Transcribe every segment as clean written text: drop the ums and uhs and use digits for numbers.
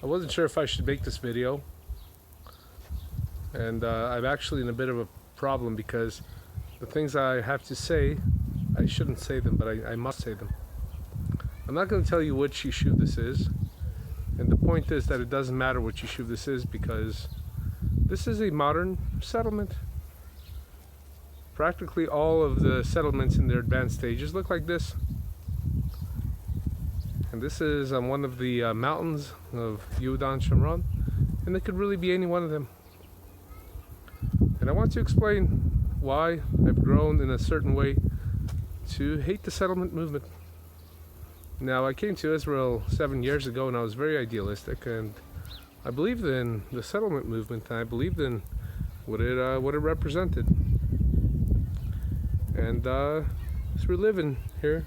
I wasn't sure if I should make this video, and I'm actually in a bit of a problem because the things I have to say, I shouldn't say them, but I must say them. I'm not going to tell you which yeshuv this is, and the point is that it doesn't matter which yeshuv this is because this is a modern settlement. Practically all of the settlements in their advanced stages look like this. And this is on one of the mountains of Yehudan Shomron, and it could really be any one of them. And I want to explain why I've grown in a certain way to hate the settlement movement. Now, I came to Israel 7 years ago and I was very idealistic, and I believed in the settlement movement, and I believed in what it represented. And as we're living here,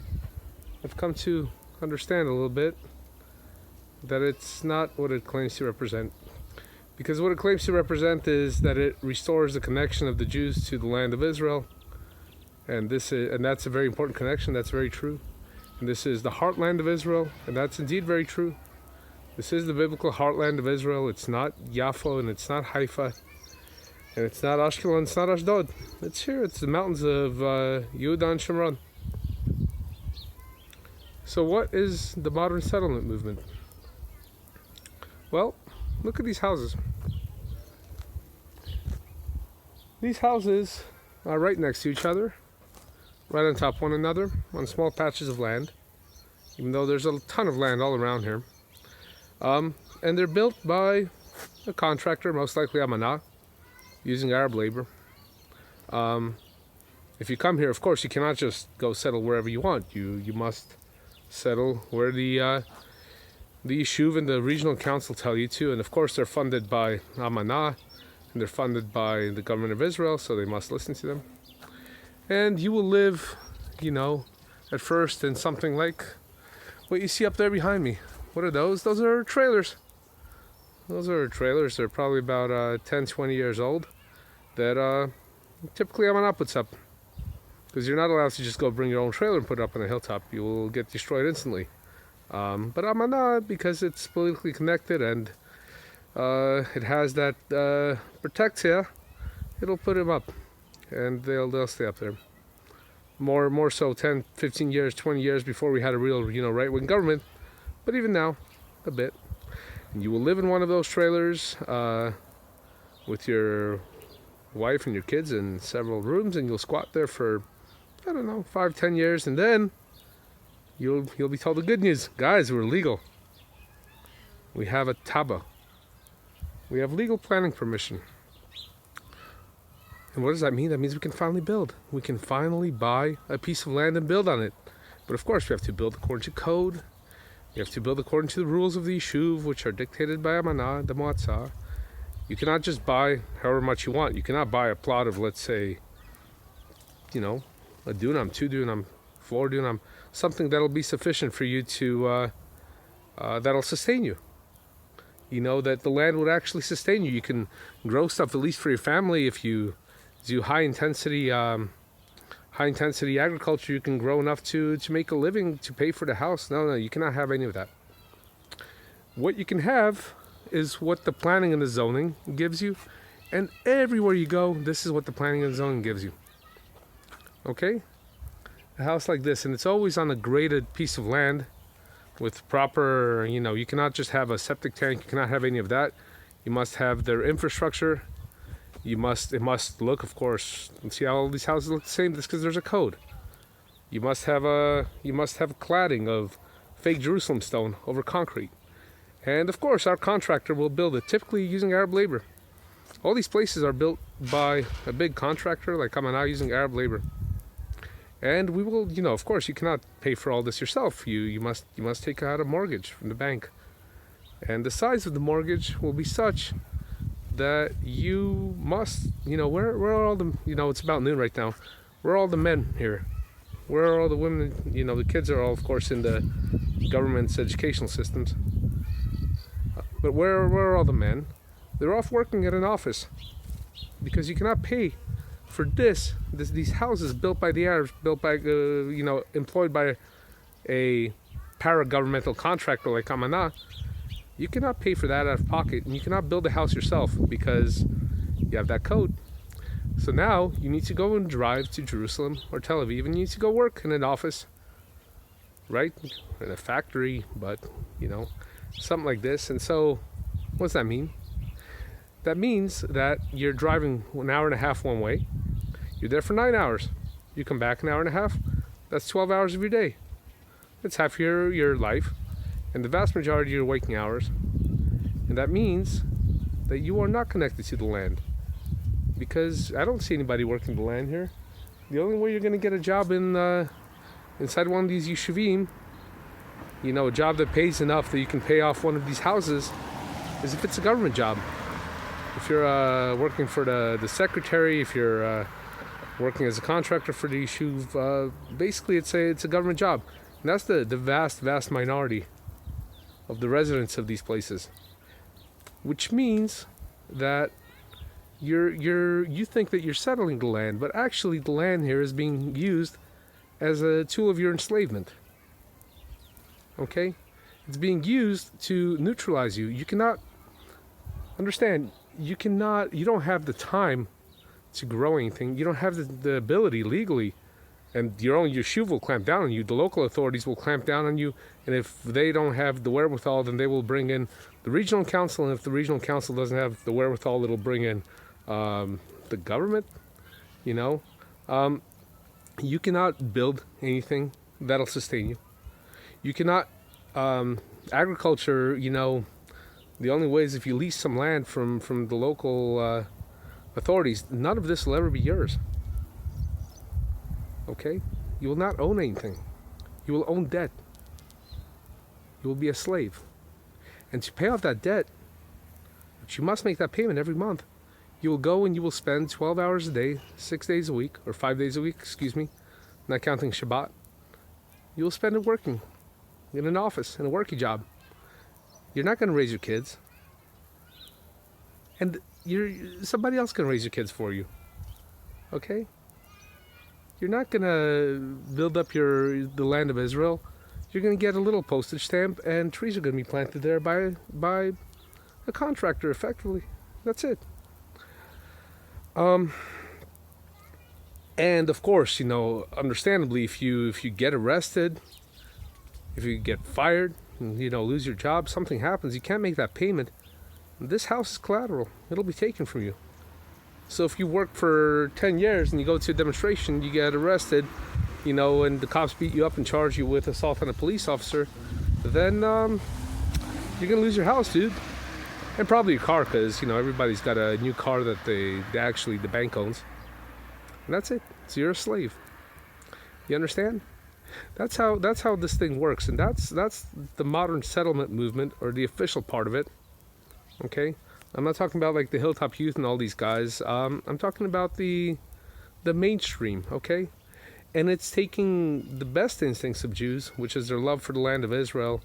I've come to understand a little bit that it's not what it claims to represent. Because what it claims to represent is that it restores the connection of the Jews to the land of Israel. And that's a very important connection, that's very true. And this is the heartland of Israel, and that's indeed very true. This is the biblical heartland of Israel. It's not Yaffo, and it's not Haifa, and it's not Ashkelon, it's not Ashdod. It's here, it's the mountains of Yehudan Shomron. So what is the modern settlement movement? Well, look at these houses. These houses are right next to each other, right on top of one another, on small patches of land, even though there's a ton of land all around here. And they're built by a contractor, most likely Amanah, using Arab labor. If you come here, of course, you cannot just go settle wherever you want. You must settle where the yeshuv and the regional council tell you to, and of course they're funded by Amanah, and they're funded by the government of Israel, so they must listen to them. And you will live, at first in something like what you see up there behind me. What are those? Those are trailers. Those are trailers. They're probably about 10, 20 years old that typically Amanah puts up. Because you're not allowed to just go bring your own trailer and put it up on a hilltop. You will get destroyed instantly. But Amanah, because it's politically connected and it has that protectia, it'll put them up. And they'll stay up there. More so 10, 15 years, 20 years before we had a real, right-wing government. But even now, a bit. And you will live in one of those trailers with your wife and your kids in several rooms, and you'll squat there for, 5, 10 years, and then you'll be told the good news. Guys, we're legal. We have a taba. We have legal planning permission. And what does that mean? That means we can finally build. We can finally buy a piece of land and build on it. But of course, we have to build according to code. You have to build according to the rules of the yeshuv, which are dictated by Amanah, the Moatzah. You cannot just buy however much you want. You cannot buy a plot of, let's say, a dunam, 2 dunam, 4 dunam, something that'll be sufficient for you to, that'll sustain you. That the land would actually sustain you. You can grow stuff, at least for your family. If you do high intensity agriculture, you can grow enough to make a living, to pay for the house. No, you cannot have any of that. What you can have is what the planning and the zoning gives you, and everywhere you go, this is what the planning and zoning gives you. Okay? A house like this, and it's always on a graded piece of land with proper, you cannot just have a septic tank, you cannot have any of that. You must have their infrastructure. It must look, of course, see how all these houses look the same? That's because there's a code. You must have cladding of fake Jerusalem stone over concrete. And of course, our contractor will build it, typically using Arab labor. All these places are built by a big contractor like Amanah, using Arab labor. And we will, of course, you cannot pay for all this yourself. You must take out a mortgage from the bank. And the size of the mortgage will be such that you must, where are all the, it's about noon right now. Where are all the men here? Where are all the women? The kids are all, of course, in the government's educational systems. But where are all the men? They're off working at an office. Because you cannot pay for these houses built by the Arabs, built by, employed by a para-governmental contractor like Amana, you cannot pay for that out of pocket, and you cannot build a house yourself because you have that code. So now you need to go and drive to Jerusalem or Tel Aviv, and you need to go work in an office, right? In a factory, but something like this. And so what does that mean? That means that you're driving an hour and a half one way. You're there for 9 hours. You come back an hour and a half. That's 12 hours of your day. That's half your life, and the vast majority of your waking hours. And that means that you are not connected to the land, because I don't see anybody working the land here. The only way you're going to get a job inside one of these yeshuvim, a job that pays enough that you can pay off one of these houses, is if it's a government job. If you're working for the secretary, if you're working as a contractor for the yeshuv, basically it's a government job. And that's the vast minority of the residents of these places. Which means that you think that you're settling the land, but actually the land here is being used as a tool of your enslavement. Okay? It's being used to neutralize you. You cannot understand, you don't have the time to grow anything. You don't have the ability legally, and your own yeshuv will clamp down on you. The local authorities will clamp down on you, and if they don't have the wherewithal, then they will bring in the regional council, and if the regional council doesn't have the wherewithal, it'll bring in the government. You cannot build anything that'll sustain you. You cannot agriculture, the only way is if you lease some land from the local authorities. None of this will ever be yours. Okay? You will not own anything. You will own debt. You will be a slave. And to pay off that debt, which you must make that payment every month, you will go and you will spend 12 hours a day, 6 days a week, or 5 days a week, not counting Shabbat. You will spend it working in an office, in a working job. You're not going to raise your kids. And somebody else can raise your kids for you. Okay? You're not going to build up the land of Israel. You're going to get a little postage stamp, and trees are going to be planted there by a contractor, effectively. That's it. And of course, understandably, if you get arrested, if you get fired, and, lose your job, something happens, you can't make that payment. This house is collateral. It'll be taken from you. So if you work for 10 years and you go to a demonstration, you get arrested, and the cops beat you up and charge you with assault on a police officer, then you're going to lose your house, dude. And probably your car, because, everybody's got a new car that the bank owns. And that's it. So you're a slave. You understand? That's how this thing works. And that's the modern settlement movement, or the official part of it. Okay? I'm not talking about like the Hilltop Youth and all these guys. I'm talking about the mainstream, okay? And it's taking the best instincts of Jews, which is their love for the land of Israel,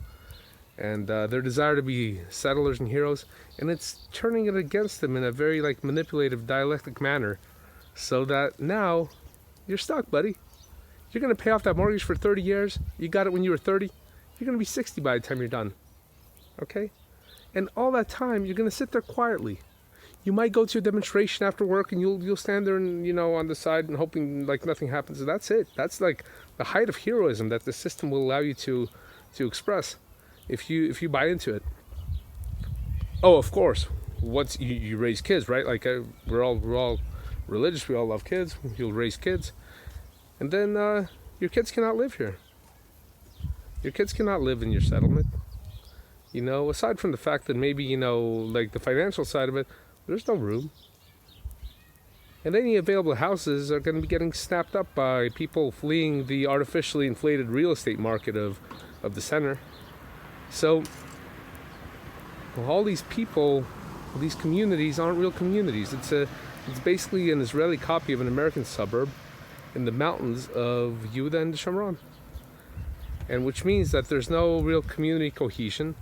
and their desire to be settlers and heroes, and it's turning it against them in a very manipulative, dialectic manner, so that now you're stuck, buddy. You're going to pay off that mortgage for 30 years. You got it when you were 30. You're going to be 60 by the time you're done. Okay? And all that time, you're going to sit there quietly. You might go to a demonstration after work, and you'll stand there and on the side and hoping nothing happens. And that's it. That's the height of heroism that the system will allow you to express if you buy into it. Oh, of course. Once you raise kids, right? We're all religious. We all love kids. You'll raise kids, and then your kids cannot live here. Your kids cannot live in your settlement. Aside from the fact that maybe, the financial side of it, there's no room. And any available houses are going to be getting snapped up by people fleeing the artificially inflated real estate market of the center. So, all these people, these communities aren't real communities. It's basically an Israeli copy of an American suburb in the mountains of Yehuda and Shomron. And which means that there's no real community cohesion.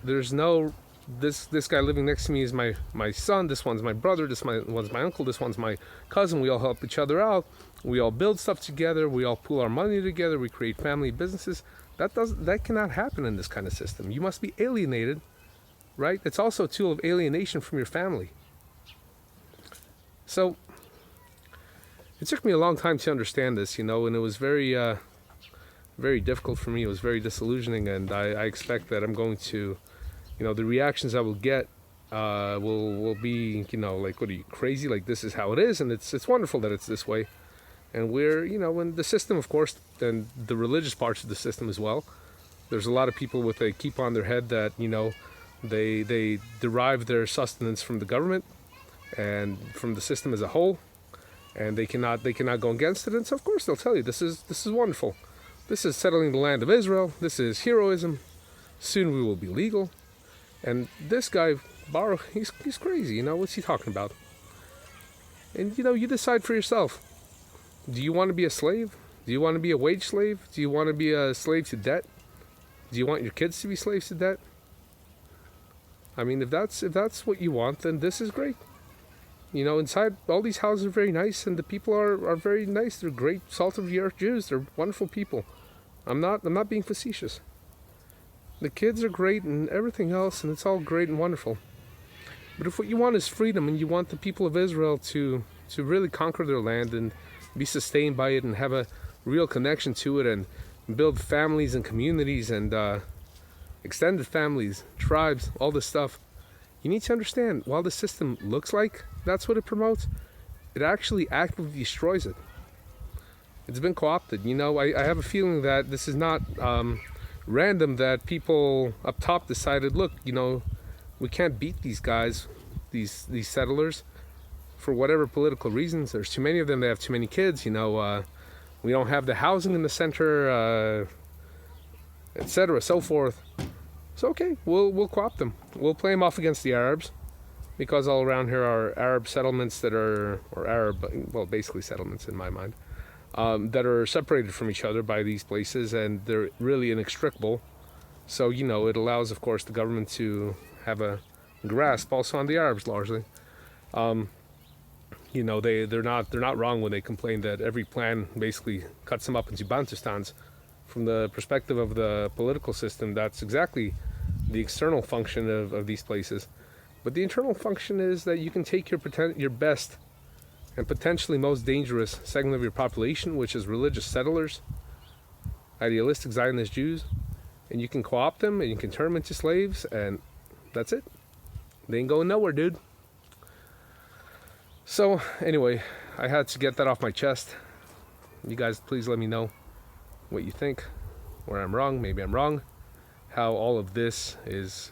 There's no, this guy living next to me is my son, this one's my brother, one's my uncle, this one's my cousin. We all help each other out. We all build stuff together. We all pool our money together. We create family businesses. That cannot happen in this kind of system. You must be alienated, right? It's also a tool of alienation from your family. So it took me a long time to understand this, and it was very difficult for me. It was very disillusioning, and I expect that I'm going to, the reactions I will get will be, like, what are you, crazy? Like, this is how it is, and it's wonderful that it's this way. And we're, in the system, of course, and the religious parts of the system as well. There's a lot of people with a keep on their head that, they derive their sustenance from the government and from the system as a whole, and they cannot go against it. And so, of course, they'll tell you this is wonderful. This is settling the land of Israel. This is heroism. Soon we will be legal. And this guy, Baruch, he's crazy. What's he talking about? And you decide for yourself. Do you want to be a slave? Do you want to be a wage slave? Do you want to be a slave to debt? Do you want your kids to be slaves to debt? I mean, if that's what you want, then this is great. Inside, all these houses are very nice, and the people are very nice. They're great, salt of the earth Jews. They're wonderful people. I'm not being facetious. The kids are great and everything else, and it's all great and wonderful. But if what you want is freedom, and you want the people of Israel to really conquer their land and be sustained by it and have a real connection to it and build families and communities and extended families, tribes, all this stuff, you need to understand, while the system looks like that's what it promotes, it actually actively destroys it. It's been co-opted. I have a feeling that this is not random, that people up top decided, look, we can't beat these guys, these settlers, for whatever political reasons. There's too many of them. They have too many kids. We don't have the housing in the center, etc., so forth. So okay, we'll co-opt them. We'll play them off against the Arabs, because all around here are Arab settlements basically settlements in my mind, that are separated from each other by these places, and they're really inextricable. So it allows, of course, the government to have a grasp also on the Arabs largely. They're not wrong when they complain that every plan basically cuts them up into bantustans. From the perspective of the political system, that's exactly the external function of these places. But the internal function is that you can take your best and potentially most dangerous segment of your population, which is religious settlers, idealistic Zionist Jews, and you can co-opt them and you can turn them into slaves, and that's it. They ain't going nowhere, dude. So anyway, I had to get that off my chest. You guys, please let me know what you think, where I'm wrong, maybe I'm wrong, how all of this is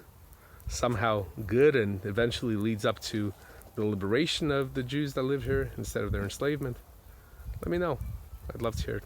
somehow good and eventually leads up to the liberation of the Jews that live here instead of their enslavement. Let me know. I'd love to hear it.